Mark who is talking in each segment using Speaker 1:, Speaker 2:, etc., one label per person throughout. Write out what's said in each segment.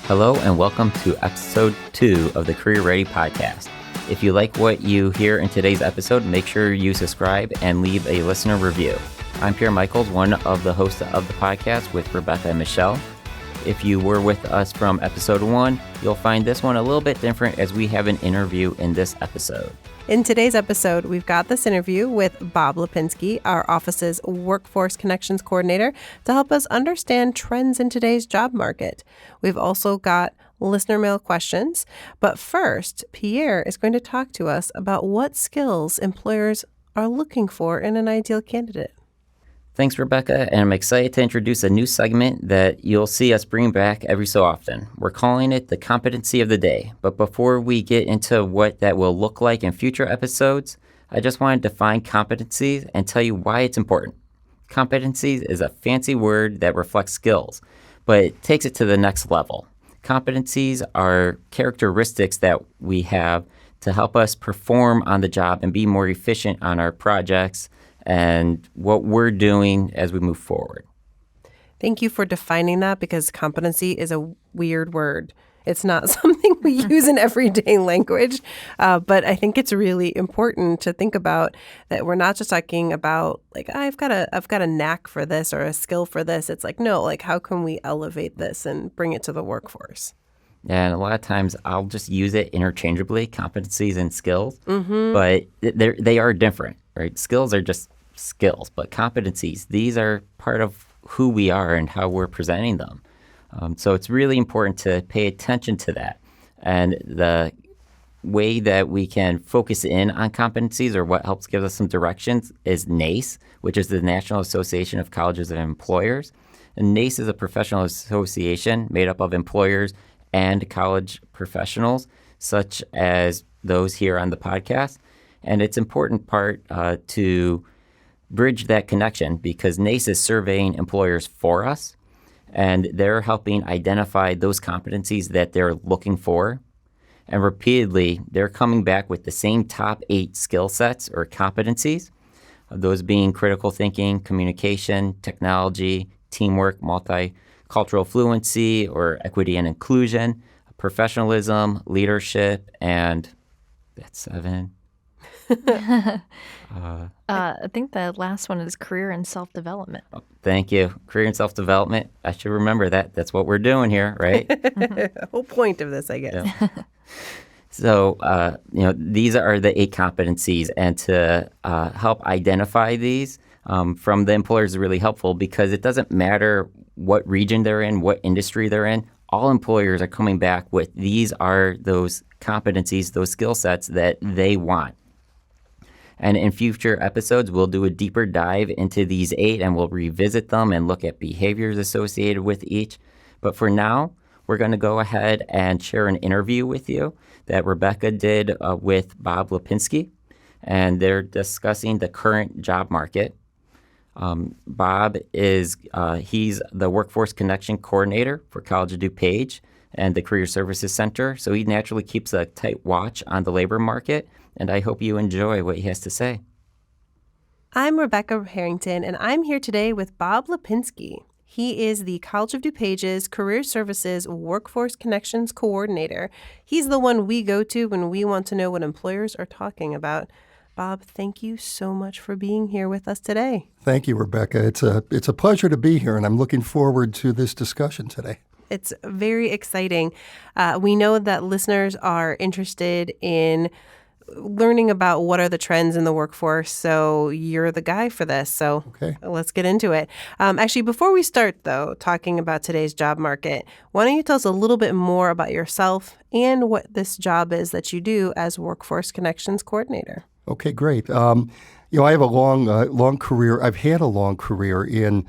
Speaker 1: Hello and welcome to episode 2 of the Career Ready podcast. If you like what you hear in today's episode, make sure you subscribe and leave a listener review. I'm Pierre Michaels, one of the hosts of the podcast with Rebecca and Michelle. If you were with us from episode 1, you'll find this one a little bit different as we have an interview in this episode.
Speaker 2: In today's episode, we've got this interview with Bob Lapinski, our office's Workforce Connections Coordinator, to help us understand trends in today's job market. We've also got listener mail questions. But first, Pierre is going to talk to us about what skills employers are looking for in an ideal candidate.
Speaker 1: Thanks, Rebecca, and I'm excited to introduce a new segment that you'll see us bring back every so often. We're calling it the Competency of the Day. But before we get into what that will look like in future episodes, I just want to define competencies and tell you why it's important. Competencies is a fancy word that reflects skills, but it takes it to the next level. Competencies are characteristics that we have to help us perform on the job and be more efficient on our projects and what we're doing as we move forward.
Speaker 2: Thank you for defining that, because competency is a weird word. It's not something we use in everyday language, but I think it's really important to think about that we're not just talking about like, I've got a knack for this or a skill for this. It's like, no, like how can we elevate this and bring it to the workforce?
Speaker 1: And a lot of times I'll just use it interchangeably, competencies and skills, but they are different, right? Skills are just skills, but competencies, these are part of who we are and how we're presenting them. So it's really important to pay attention to that. And the way that we can focus in on competencies, or what helps give us some directions, is NACE, which is the National Association of Colleges and Employers. And NACE is a professional association made up of employers and college professionals, such as those here on the podcast. And it's important part to bridge that connection, because NACE is surveying employers for us, and they're helping identify those competencies that they're looking for. And repeatedly, they're coming back with the same top 8 skill sets or competencies, those being critical thinking, communication, technology, teamwork, multicultural fluency or equity and inclusion, professionalism, leadership, and that's 7.
Speaker 3: I think the last one is career and self-development.
Speaker 1: Oh, thank you. Career and self-development. I should remember that. That's what we're doing here, right?
Speaker 2: The whole point of this, I guess.
Speaker 1: Yeah. So, these are the 8 competencies, and to help identify these from the employers is really helpful, because it doesn't matter what region they're in, what industry they're in. All employers are coming back with these are those competencies, those skill sets that they want. And in future episodes, we'll do a deeper dive into these 8, and we'll revisit them and look at behaviors associated with each. But for now, we're going to go ahead and share an interview with you that Rebecca did with Bob Lapinski, and they're discussing the current job market. Bob is he's the Workforce Connection Coordinator for College of DuPage and the Career Services Center, so he naturally keeps a tight watch on the labor market, and I hope you enjoy what he has to say.
Speaker 2: I'm Rebecca Harrington, and I'm here today with Bob Lapinski. He is the College of DuPage's Career Services Workforce Connections Coordinator. He's the one we go to when we want to know what employers are talking about. Bob, thank you so much for being here with us today.
Speaker 4: Thank you, Rebecca. It's a pleasure to be here, and I'm looking forward to this discussion today.
Speaker 2: It's very exciting. We know that listeners are interested in learning about what are the trends in the workforce, so you're the guy for this. So
Speaker 4: Okay.
Speaker 2: Let's get into it. Actually, before we start, though, talking about today's job market, why don't you tell us a little bit more about yourself and what this job is that you do as Workforce Connections Coordinator?
Speaker 4: Okay, great. I have a long career. I've had a long career in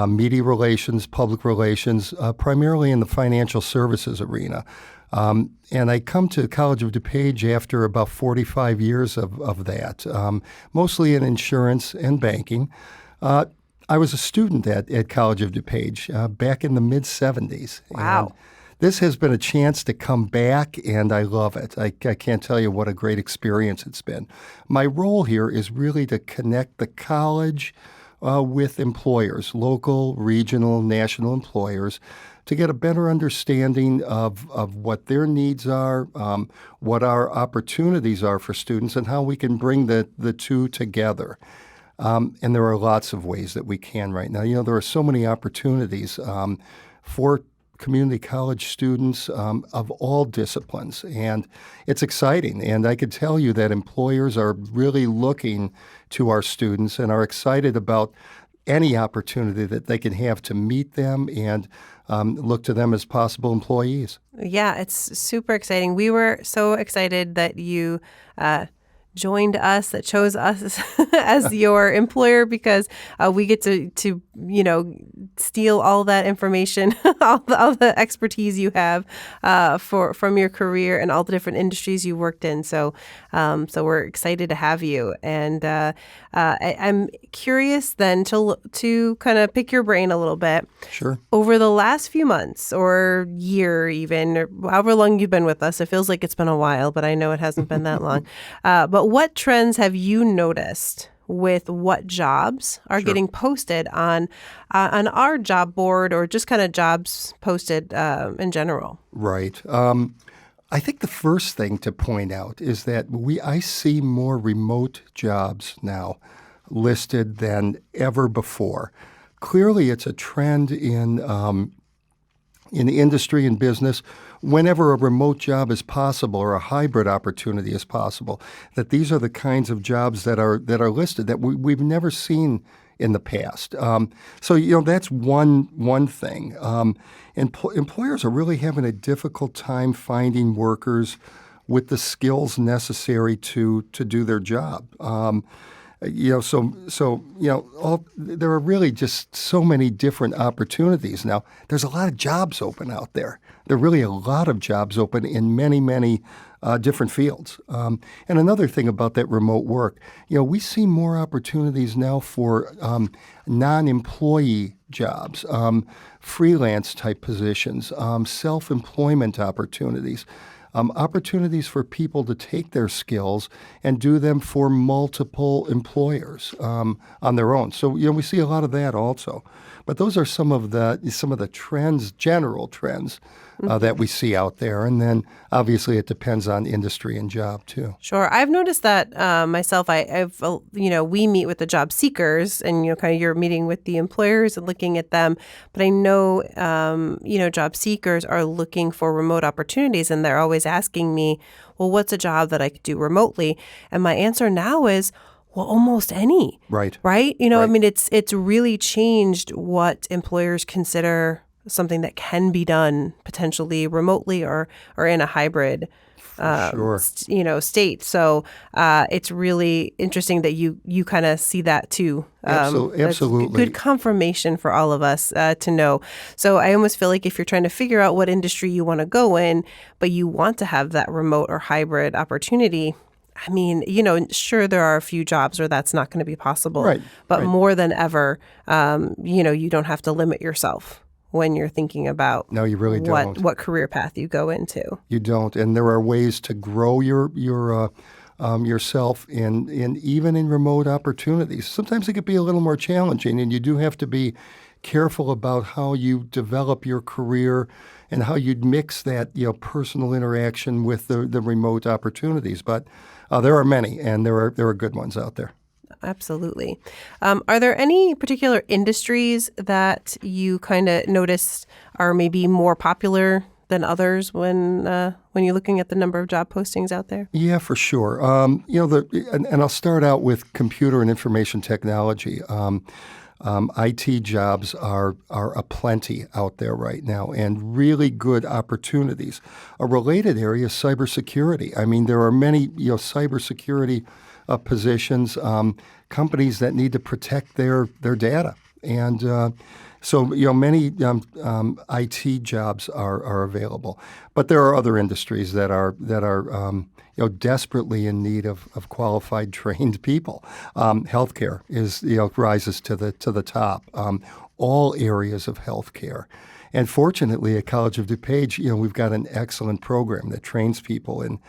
Speaker 4: media relations, public relations, primarily in the financial services arena. And I come to the College of DuPage after about 45 years of that, mostly in insurance and banking. I was a student at College of DuPage back in the mid-'70s.
Speaker 2: Wow.
Speaker 4: And this has been a chance to come back, and I love it. I can't tell you what a great experience it's been. My role here is really to connect the college with employers, local, regional, national employers, to get a better understanding of what their needs are, what our opportunities are for students, and how we can bring the two together. And there are lots of ways that we can right now. There are so many opportunities for community college students of all disciplines, and it's exciting. And I could tell you that employers are really looking to our students and are excited about any opportunity that they can have to meet them and look to them as possible employees.
Speaker 2: Yeah, it's super exciting. We were so excited that you joined us, that chose us as your employer, because we get to steal all that information, all the expertise you have from your career and all the different industries you worked in. So we're excited to have you. And I'm curious then to kind of pick your brain a little bit.
Speaker 4: Sure.
Speaker 2: Over the last few months or year even, or however long you've been with us, it feels like it's been a while, but I know it hasn't been that long. But what trends have you noticed with what jobs are getting posted on our job board, or just kind of jobs posted in general?
Speaker 4: Right. I think the first thing to point out is that I see more remote jobs now listed than ever before. Clearly, it's a trend in industry and business. Whenever a remote job is possible or a hybrid opportunity is possible, that these are the kinds of jobs that are listed that we've never seen in the past. So that's one thing. Employers are really having a difficult time finding workers with the skills necessary to do their job. There are really just so many different opportunities now. There's a lot of jobs open out there. There are really a lot of jobs open in many, many different fields. And another thing about that remote work, we see more opportunities now for non-employee jobs, freelance type positions, self-employment opportunities. Opportunities for people to take their skills and do them for multiple employers on their own. So we see a lot of that also. But those are some of the trends, general trends that we see out there. And then obviously it depends on industry and job too.
Speaker 2: Sure. I've noticed that myself. We meet with the job seekers, and kind of you're meeting with the employers and looking at them. But I know job seekers are looking for remote opportunities, and they're always asking me, well, what's a job that I could do remotely? And my answer now is, well, almost any.
Speaker 4: Right.
Speaker 2: Right.
Speaker 4: Right.
Speaker 2: I mean, it's really changed what employers consider something that can be done potentially remotely or in a hybrid state. So it's really interesting that you kind of see that too.
Speaker 4: Absolutely.
Speaker 2: Good confirmation for all of us to know. So I almost feel like if you're trying to figure out what industry you want to go in, but you want to have that remote or hybrid opportunity, I mean, sure, there are a few jobs where that's not going to be possible.
Speaker 4: Right.
Speaker 2: But
Speaker 4: right.
Speaker 2: more than ever, you don't have to limit yourself when you're thinking about
Speaker 4: No, you really don't.
Speaker 2: What career path you go into.
Speaker 4: You don't, and there are ways to grow yourself in even in remote opportunities. Sometimes it could be a little more challenging, and you do have to be careful about how you develop your career and how you'd mix that personal interaction with the remote opportunities. But there are many, and there are good ones out there.
Speaker 2: Absolutely. Are there any particular industries that you kind of noticed are maybe more popular than others when you're looking at the number of job postings out there?
Speaker 4: Yeah, for sure. And I'll start out with computer and information technology. IT jobs are aplenty out there right now, and really good opportunities. A related area is cybersecurity. I mean, there are many cybersecurity positions, companies that need to protect their data, and so many IT jobs are available. But there are other industries that are desperately in need of qualified, trained people. Healthcare rises to the top. All areas of healthcare. And fortunately, at College of DuPage, we've got an excellent program that trains people in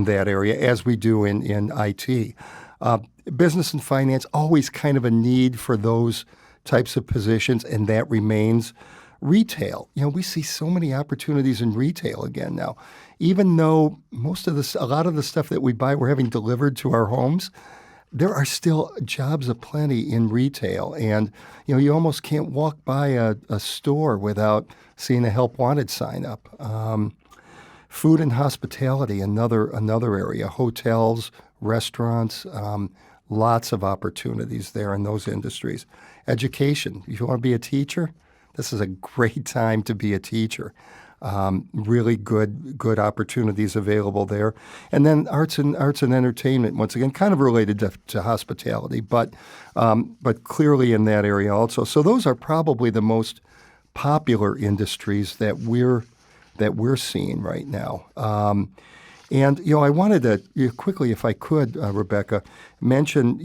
Speaker 4: that area, as we do in IT. Business and finance, always kind of a need for those types of positions, and that remains. Retail, we see so many opportunities in retail again now. Even though a lot of the stuff that we buy, we're having delivered to our homes, there are still jobs aplenty in retail. And, you almost can't walk by a store without seeing a help wanted sign up. Food and hospitality, another area. Hotels, restaurants, lots of opportunities there in those industries. Education, if you want to be a teacher, this is a great time to be a teacher. Really good opportunities available there. And then arts and entertainment, once again, kind of related to hospitality, but clearly in that area also. So those are probably the most popular industries that we're seeing right now. And I wanted to quickly, if I could, Rebecca, mention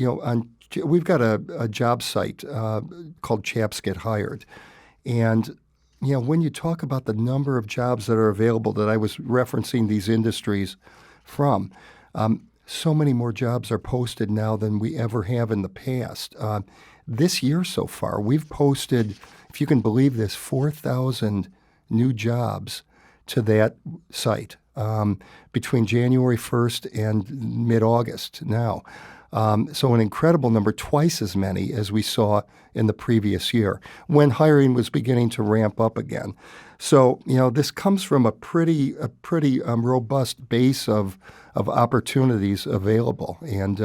Speaker 4: we've got a job site called Chaps Get Hired. And, when you talk about the number of jobs that are available that I was referencing these industries from, so many more jobs are posted now than we ever have in the past. This year so far, we've posted, if you can believe this, 4,000 new jobs to that site between January 1st and mid-August now. So an incredible number, twice as many as we saw in the previous year when hiring was beginning to ramp up again. So, this comes from a pretty robust base of opportunities available. And,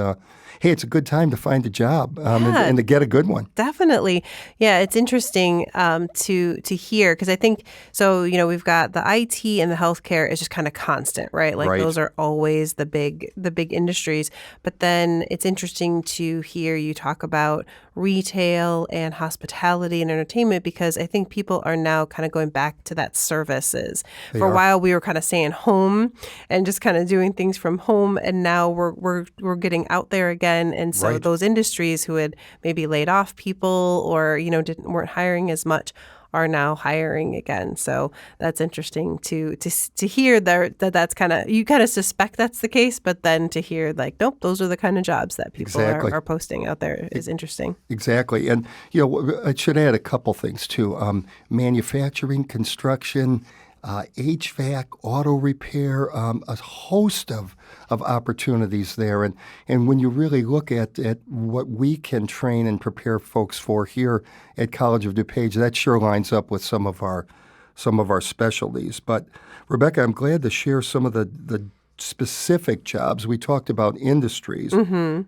Speaker 4: hey, it's a good time to find a job and to get a good one.
Speaker 2: Definitely. Yeah, it's interesting to hear because I think, so, we've got the IT and the healthcare is just kind of constant, right? Like those are always the big industries. But then it's interesting to hear you talk about retail and hospitality and entertainment because I think people are now kind of going back to that services. For a while, we were kind of staying home and just kind of doing things from home, and now we're getting out there again. And so those industries who had maybe laid off people or weren't hiring as much are now hiring again. So that's interesting to hear that's kind of, you kind of suspect that's the case, but then to hear like, nope, those are the kind of jobs that people are posting out there is interesting.
Speaker 4: Exactly. And, I should add a couple things too. Manufacturing, construction, HVAC, auto repair, a host of opportunities there. And when you really look at what we can train and prepare folks for here at College of DuPage, that sure lines up with some of our specialties. But Rebecca, I'm glad to share some of the specific jobs. We talked about industries,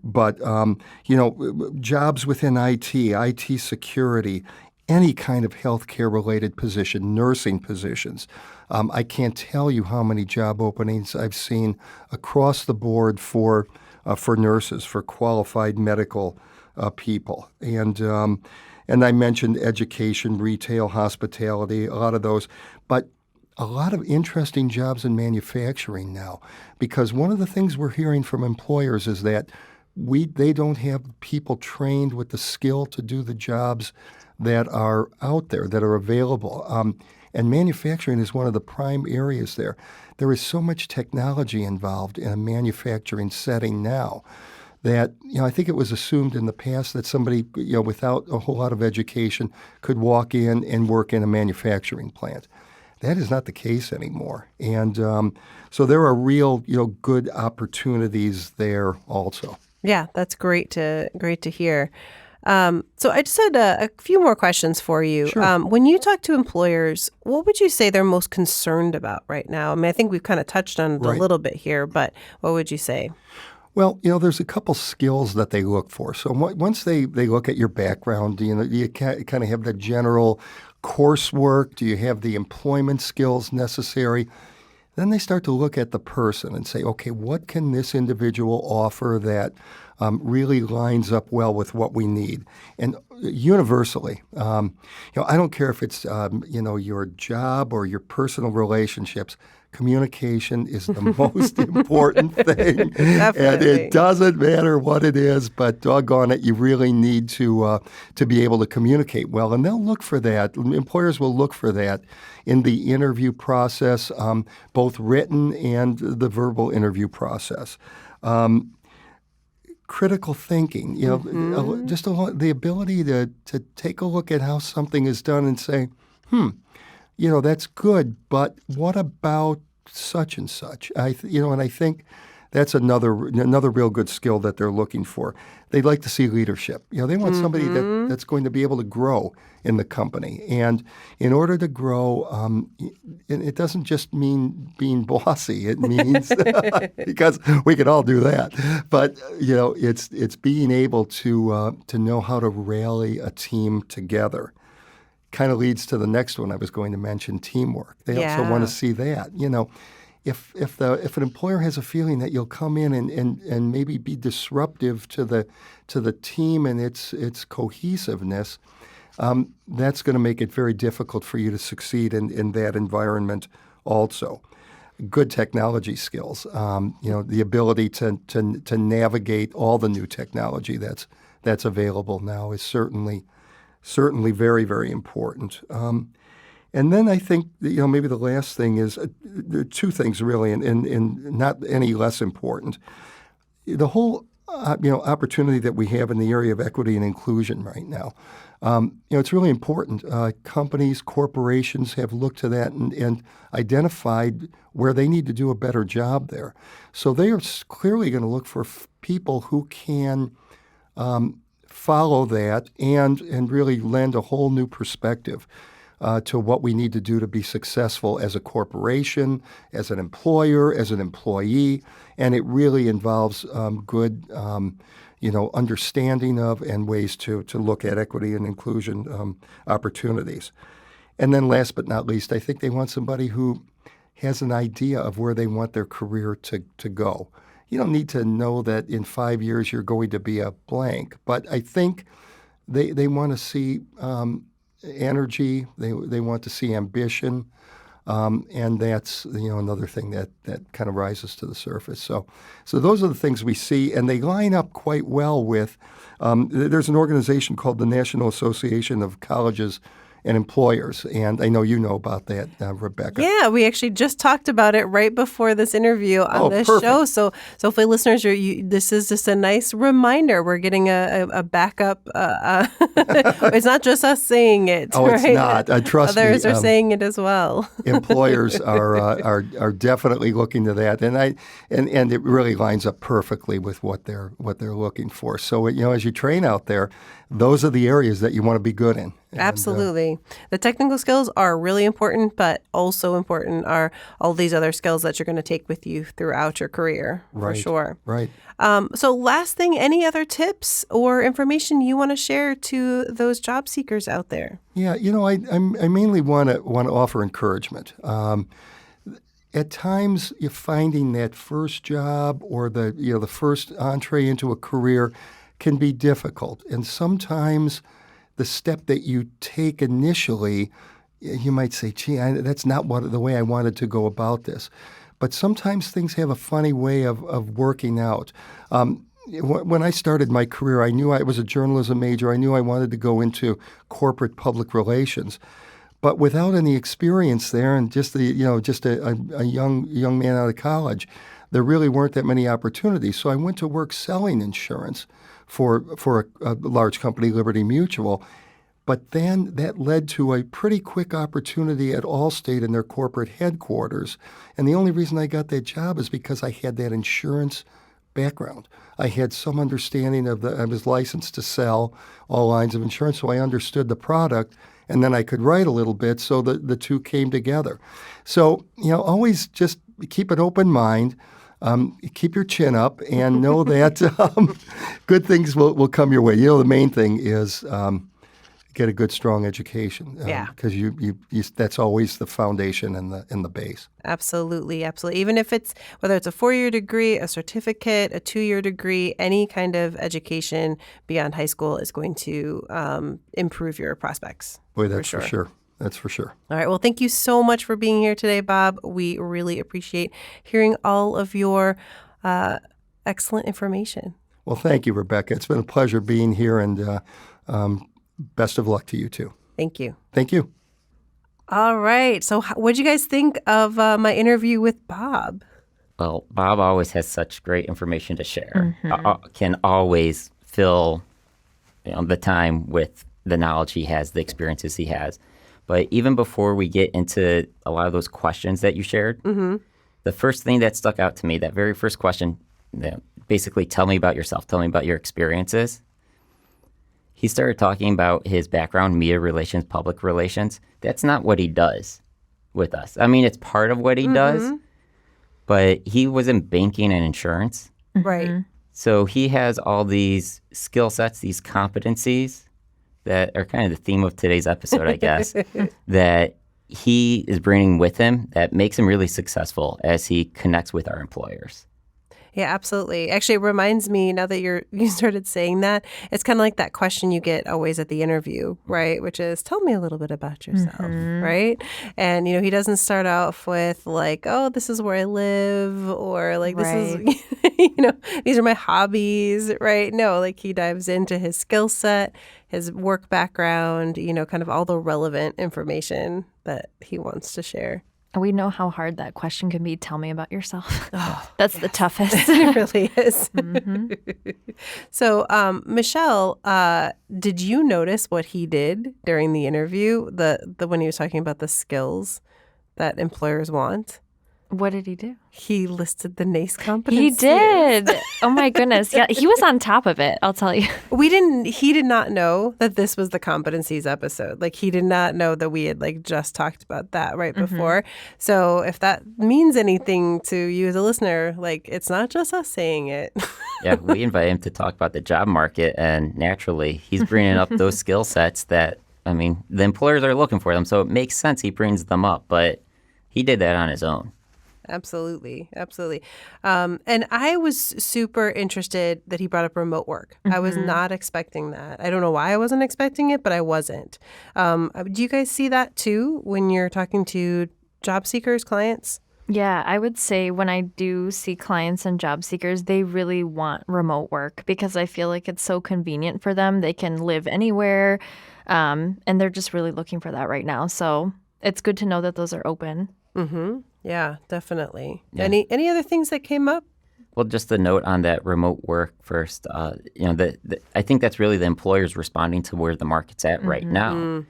Speaker 4: but jobs within IT security, any kind of healthcare-related position, nursing positions. I can't tell you how many job openings I've seen across the board for nurses, for qualified medical people. And I mentioned education, retail, hospitality, a lot of those. But a lot of interesting jobs in manufacturing now, because one of the things we're hearing from employers is that they don't have people trained with the skill to do the jobs that are out there, that are available. And manufacturing is one of the prime areas there. There is so much technology involved in a manufacturing setting now that, I think it was assumed in the past that somebody, without a whole lot of education could walk in and work in a manufacturing plant. That is not the case anymore. And so there are real, good opportunities there also.
Speaker 2: Yeah, that's great to hear. So I just had a few more questions for you.
Speaker 4: Sure.
Speaker 2: When you talk to employers, what would you say they're most concerned about right now? I mean, I think we've kind of touched on it a little bit here, but what would you say?
Speaker 4: Well, there's a couple skills that they look for. So once they look at your background, you kind of have the general coursework. Do you have the employment skills necessary? Then they start to look at the person and say, okay, what can this individual offer that really lines up well with what we need? And universally, I don't care if it's, your job or your personal relationships, communication is the most important thing. And it doesn't matter what it is, but doggone it, you really need to be able to communicate well. And they'll look for that. Employers will look for that in the interview process, both written and the verbal interview process. critical thinking, just the ability to take a look at how something is done and say, that's good, but what about such and such? And I think that's another real good skill that they're looking for. They'd like to see leadership. They want somebody that's going to be able to grow in the company. And in order to grow, it doesn't just mean being bossy. It means because we can all do that. But it's being able to know how to rally a team together. Kind of leads to the next one I was going to mention, teamwork. They also want to see that. If an employer has a feeling that you'll come in and maybe be disruptive to the team and its cohesiveness, that's going to make it very difficult for you to succeed in that environment. Also, good technology skills. The ability to navigate all the new technology that's available now is certainly very, very important. And then I think maybe the last thing is there are two things really, and not any less important. The whole opportunity that we have in the area of equity and inclusion right now. It's really important. Companies, corporations have looked to that and identified where they need to do a better job there. So they are clearly going to look for people who can follow that and really lend a whole new perspective to what we need to do to be successful as a corporation, as an employer, as an employee. And it really involves good understanding of and ways to look at equity and inclusion opportunities. And then last but not least, I think they want somebody who has an idea of where they want their career to go. You don't need to know that in 5 years you're going to be a blank, but I think they want to see energy. They want to see ambition, and that's another thing that kind of rises to the surface. So those are the things we see, and they line up quite well with. There's an organization called the National Association of Colleges and Employers, and I know you know about that, Rebecca.
Speaker 2: Yeah, we actually just talked about it right before this interview on this
Speaker 4: perfect.
Speaker 2: show. So hopefully, listeners, this is just a nice reminder. We're getting a backup. It's not just us saying it.
Speaker 4: Oh,
Speaker 2: right?
Speaker 4: It's not. Trust me.
Speaker 2: Others are saying it as well.
Speaker 4: Employers are definitely looking to that, and it really lines up perfectly with what they're looking for. So as you train out there, those are the areas that you want to be good in. And,
Speaker 2: absolutely. The technical skills are really important, but also important are all these other skills that you're going to take with you throughout your career, for sure.
Speaker 4: Right.
Speaker 2: So last thing, any other tips or information you want to share to those job seekers out there?
Speaker 4: Yeah, I mainly want to offer encouragement. At times, you're finding that first job or the first entree into a career can be difficult, and sometimes the step that you take initially, you might say, "Gee, that's not the way I wanted to go about this." But sometimes things have a funny way of working out. When I started my career, I knew I was a journalism major. I knew I wanted to go into corporate public relations. But without any experience there, and just a young man out of college, there really weren't that many opportunities. So I went to work selling insurance for a large company, Liberty Mutual. But then that led to a pretty quick opportunity at Allstate in their corporate headquarters. And the only reason I got that job is because I had that insurance background. I had some understanding I was licensed to sell all lines of insurance, so I understood the product. And then I could write a little bit, so the two came together. So, always just keep an open mind, keep your chin up, and know that good things will come your way. The main thing is get a good, strong education. Because you that's always the foundation and the base.
Speaker 2: Absolutely, absolutely. Even if whether it's a 4-year degree, a certificate, a 2-year degree, any kind of education beyond high school is going to improve your prospects.
Speaker 4: Boy, that's for sure. That's for sure.
Speaker 2: All right. Well, thank you so much for being here today, Bob. We really appreciate hearing all of your excellent information.
Speaker 4: Well, thank you, Rebecca. It's been a pleasure being here, and best of luck to you, too.
Speaker 2: Thank you.
Speaker 4: Thank you.
Speaker 2: All right. So what did you guys think of my interview with Bob?
Speaker 1: Well, Bob always has such great information to share. Can always fill the time with the knowledge he has, the experiences he has. But even before we get into a lot of those questions that you shared, the first thing that stuck out to me, that very first question, basically, tell me about yourself, tell me about your experiences. He started talking about his background, media relations, public relations. That's not what he does with us. I mean, it's part of what he does, but he was in banking and insurance.
Speaker 2: Right.
Speaker 1: So he has all these skill sets, these competencies that are kind of the theme of today's episode, I guess, that he is bringing with him that makes him really successful as he connects with our employers.
Speaker 2: Yeah, absolutely. Actually, it reminds me, now that you started saying that, it's kind of like that question you get always at the interview, right? Which is, tell me a little bit about yourself, right? And, he doesn't start off with like, oh, this is where I live, or like, this is, these are my hobbies, right? No, like he dives into his skill set, his work background, kind of all the relevant information that he wants to share.
Speaker 3: We know how hard that question can be. Tell me about yourself. That's the toughest.
Speaker 2: It really is. So, Michelle, did you notice what he did during the interview? The when he was talking about the skills that employers want?
Speaker 3: What did he do?
Speaker 2: He listed the NACE competencies.
Speaker 3: He did. Oh my goodness. Yeah, he was on top of it, I'll tell you.
Speaker 2: He did not know that this was the competencies episode. Like he did not know that we had like just talked about that right before. So if that means anything to you as a listener, like it's not just us saying it.
Speaker 1: Yeah, we invite him to talk about the job market, and naturally he's bringing up those skill sets that, I mean, the employers are looking for them. So it makes sense he brings them up, but he did that on his own.
Speaker 2: Absolutely. And I was super interested that he brought up remote work. I was not expecting that. I don't know why I wasn't expecting it, but I wasn't. Do you guys see that too when you're talking to job seekers, clients?
Speaker 3: Yeah, I would say when I do see clients and job seekers, they really want remote work because I feel like it's so convenient for them. They can live anywhere, and they're just really looking for that right now. So it's good to know that those are open.
Speaker 2: Yeah, definitely.
Speaker 1: Yeah.
Speaker 2: Any other things that came up?
Speaker 1: Well, just a note on that remote work first. I think that's really the employers responding to where the market's at right now.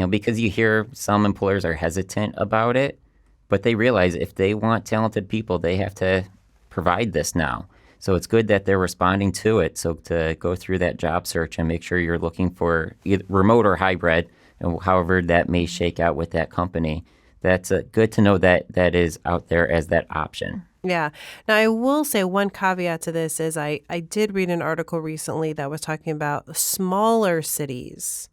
Speaker 1: Because you hear some employers are hesitant about it, but they realize if they want talented people, they have to provide this now. So it's good that they're responding to it. So to go through that job search and make sure you're looking for either remote or hybrid, and however that may shake out with that company. That's good to know that that is out there as that option.
Speaker 2: Yeah. Now, I will say one caveat to this is I did read an article recently that was talking about smaller cities.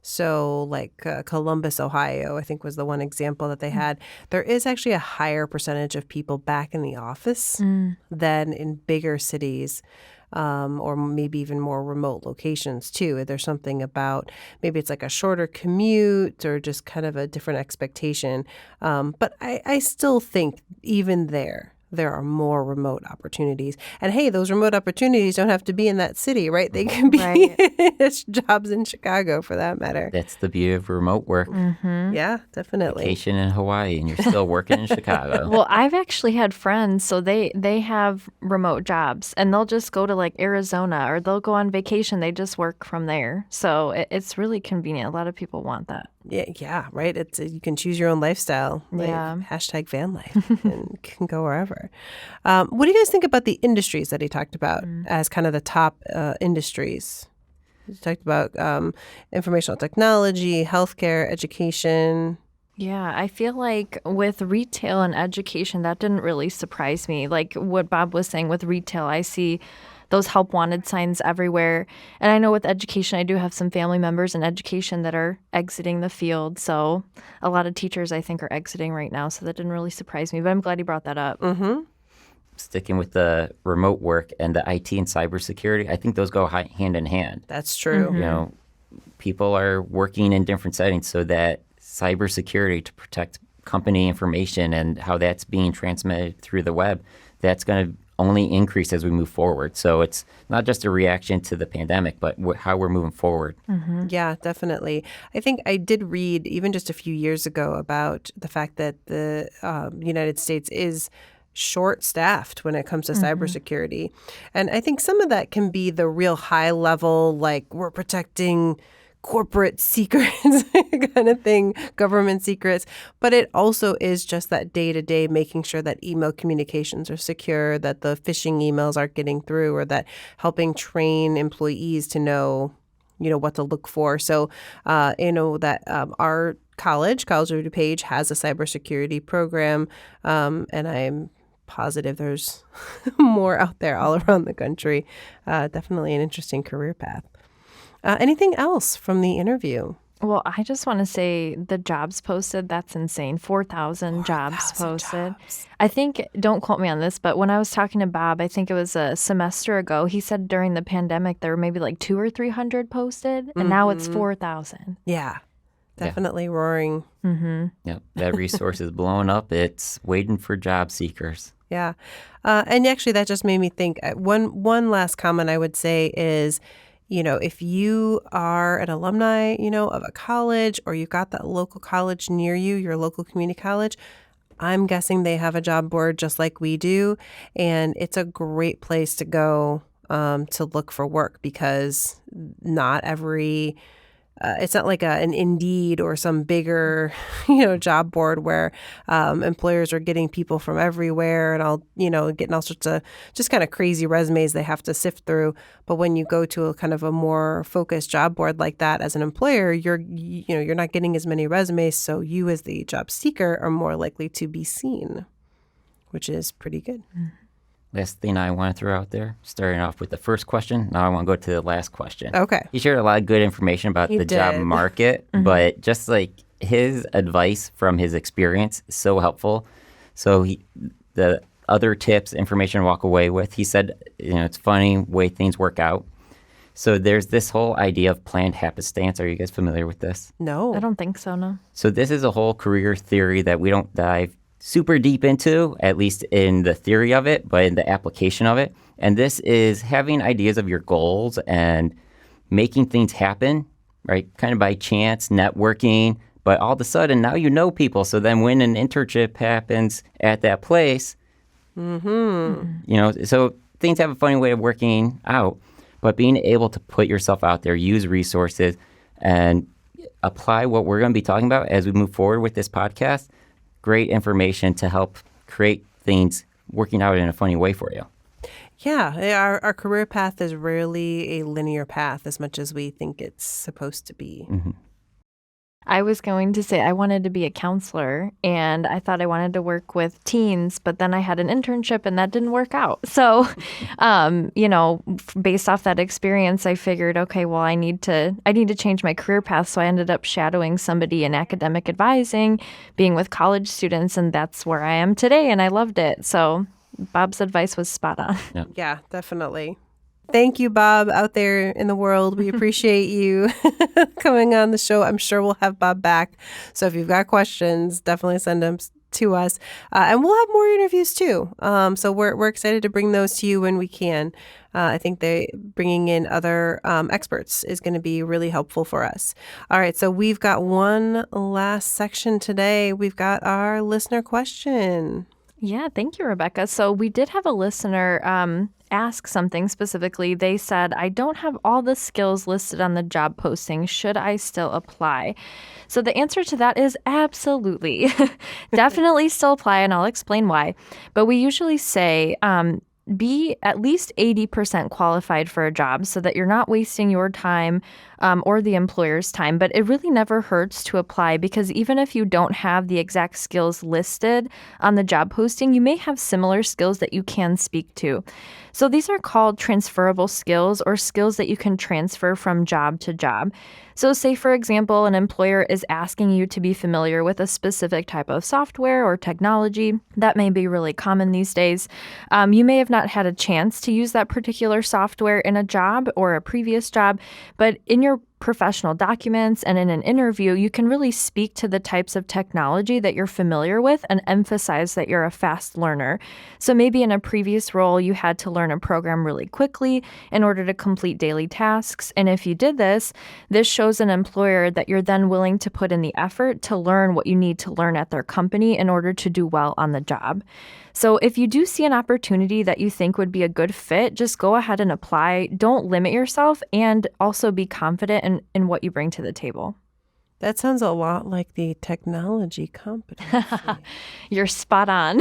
Speaker 2: So like Columbus, Ohio, I think was the one example that they had. There is actually a higher percentage of people back in the office than in bigger cities. Or maybe even more remote locations too. There's something about maybe it's like a shorter commute or just kind of a different expectation. But I still think even there are more remote opportunities. And hey, those remote opportunities don't have to be in that city, right? They can be jobs in Chicago for that matter.
Speaker 1: That's the beauty of remote work.
Speaker 2: Yeah, definitely.
Speaker 1: Vacation in Hawaii and you're still working in Chicago.
Speaker 3: Well, I've actually had friends, so they have remote jobs and they'll just go to like Arizona or they'll go on vacation. They just work from there. So it's really convenient. A lot of people want that.
Speaker 2: Yeah, right. It's you can choose your own lifestyle. Like, hashtag van life and can go wherever. What do you guys think about the industries that he talked about as kind of the top industries? He talked about informational technology, healthcare, education.
Speaker 3: Yeah, I feel like with retail and education, that didn't really surprise me. Like what Bob was saying with retail, I see those help wanted signs everywhere. And I know with education, I do have some family members in education that are exiting the field. So a lot of teachers, I think, are exiting right now. So that didn't really surprise me. But I'm glad he brought that up.
Speaker 1: Sticking with the remote work and the IT and cybersecurity, I think those go hand in hand.
Speaker 2: That's true.
Speaker 1: People are working in different settings, so that cybersecurity to protect company information and how that's being transmitted through the web, that's going to only increase as we move forward. So it's not just a reaction to the pandemic, but how we're moving forward.
Speaker 2: Yeah, definitely. I think I did read even just a few years ago about the fact that the United States is short-staffed when it comes to cybersecurity. And I think some of that can be the real high level, like we're protecting corporate secrets kind of thing, government secrets. But it also is just that day-to-day making sure that email communications are secure, that the phishing emails aren't getting through, or that helping train employees to know, what to look for. So, that our College of DuPage has a cybersecurity program, and I'm positive there's more out there all around the country. Definitely an interesting career path. Anything else from the interview?
Speaker 3: Well, I just want to say the jobs posted, that's insane. 4,000 jobs posted. I think, don't quote me on this, but when I was talking to Bob, I think it was a semester ago, he said during the pandemic there were maybe like 200 or 300 posted, and now it's 4,000.
Speaker 2: Yeah, definitely roaring.
Speaker 1: Yep, that resource is blowing up. It's waiting for job seekers.
Speaker 2: Yeah. And actually, that just made me think. One last comment I would say is, if you are an alumni, of a college, or you've got that local college near you, your local community college, I'm guessing they have a job board just like we do. And it's a great place to go to look for work, because not every it's not like an Indeed or some bigger, job board where employers are getting people from everywhere and getting all sorts of just kind of crazy resumes they have to sift through. But when you go to a kind of a more focused job board like that as an employer, you're not getting as many resumes. So you as the job seeker are more likely to be seen, which is pretty good.
Speaker 1: Last thing I want to throw out there, starting off with the first question. Now I want to go to the last question.
Speaker 2: Okay.
Speaker 1: He shared a lot of good information about the job market, but just like his advice from his experience is so helpful. So the other tips, information to walk away with, he said, it's funny way things work out. So there's this whole idea of planned happenstance. Are you guys familiar with this?
Speaker 2: No.
Speaker 3: I don't think so, no.
Speaker 1: So this is a whole career theory that we don't dive super deep into, at least in the theory of it, but in the application of it. And this is having ideas of your goals and making things happen, right? Kind of by chance, networking, but all of a sudden now you know people. So then when an internship happens at that place, so things have a funny way of working out, but being able to put yourself out there, use resources, and apply what we're going to be talking about as we move forward with this podcast. Great information to help create things working out in a funny way for you.
Speaker 2: Yeah, our career path is rarely a linear path as much as we think it's supposed to be.
Speaker 3: I was going to say I wanted to be a counselor, and I thought I wanted to work with teens, but then I had an internship and that didn't work out. So, based off that experience, I figured, okay, well, I need to change my career path. So I ended up shadowing somebody in academic advising, being with college students, and that's where I am today. And I loved it. So Bob's advice was spot on.
Speaker 2: Yeah, definitely. Thank you, Bob, out there in the world. We appreciate you coming on the show. I'm sure we'll have Bob back. So if you've got questions, definitely send them to us. And we'll have more interviews too. So we're excited to bring those to you when we can. I think bringing in other experts is going to be really helpful for us. All right, so we've got one last section today. We've got our listener question.
Speaker 3: Yeah, thank you, Rebecca. So we did have a listener ask something specifically. They said, I don't have all the skills listed on the job posting. Should I still apply? So the answer to that is absolutely. Definitely still apply, and I'll explain why. But we usually say be at least 80% qualified for a job so that you're not wasting your time or the employer's time. But it really never hurts to apply, because even if you don't have the exact skills listed on the job posting, you may have similar skills that you can speak to. So these are called transferable skills, or skills that you can transfer from job to job. So say, for example, an employer is asking you to be familiar with a specific type of software or technology. That may be really common these days. You may have not had a chance to use that particular software in a job or a previous job, but in your professional documents and in an interview, you can really speak to the types of technology that you're familiar with and emphasize that you're a fast learner. So maybe in a previous role, you had to learn a program really quickly in order to complete daily tasks. And if you did this shows an employer that you're then willing to put in the effort to learn what you need to learn at their company in order to do well on the job. So if you do see an opportunity that you think would be a good fit, just go ahead and apply. Don't limit yourself, and also be confident in what you bring to the table.
Speaker 2: That sounds a lot like the technology competency.
Speaker 3: You're spot on.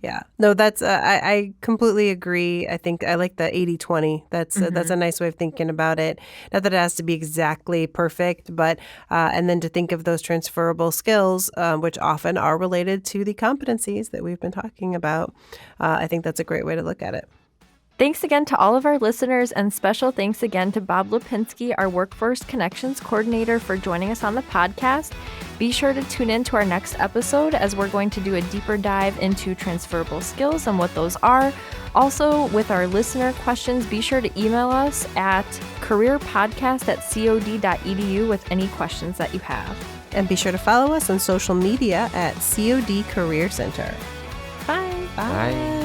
Speaker 2: Yeah. No, that's I completely agree. I think I like the 80-20. That's a nice way of thinking about it. Not that it has to be exactly perfect, but and then to think of those transferable skills, which often are related to the competencies that we've been talking about. I think that's a great way to look at it.
Speaker 3: Thanks again to all of our listeners, and special thanks again to Bob Lapinski, our Workforce Connections Coordinator, for joining us on the podcast. Be sure to tune in to our next episode, as we're going to do a deeper dive into transferable skills and what those are. Also, with our listener questions, be sure to email us at careerpodcast@cod.edu with any questions that you have.
Speaker 2: And be sure to follow us on social media at COD Career Center.
Speaker 3: Bye.
Speaker 1: Bye.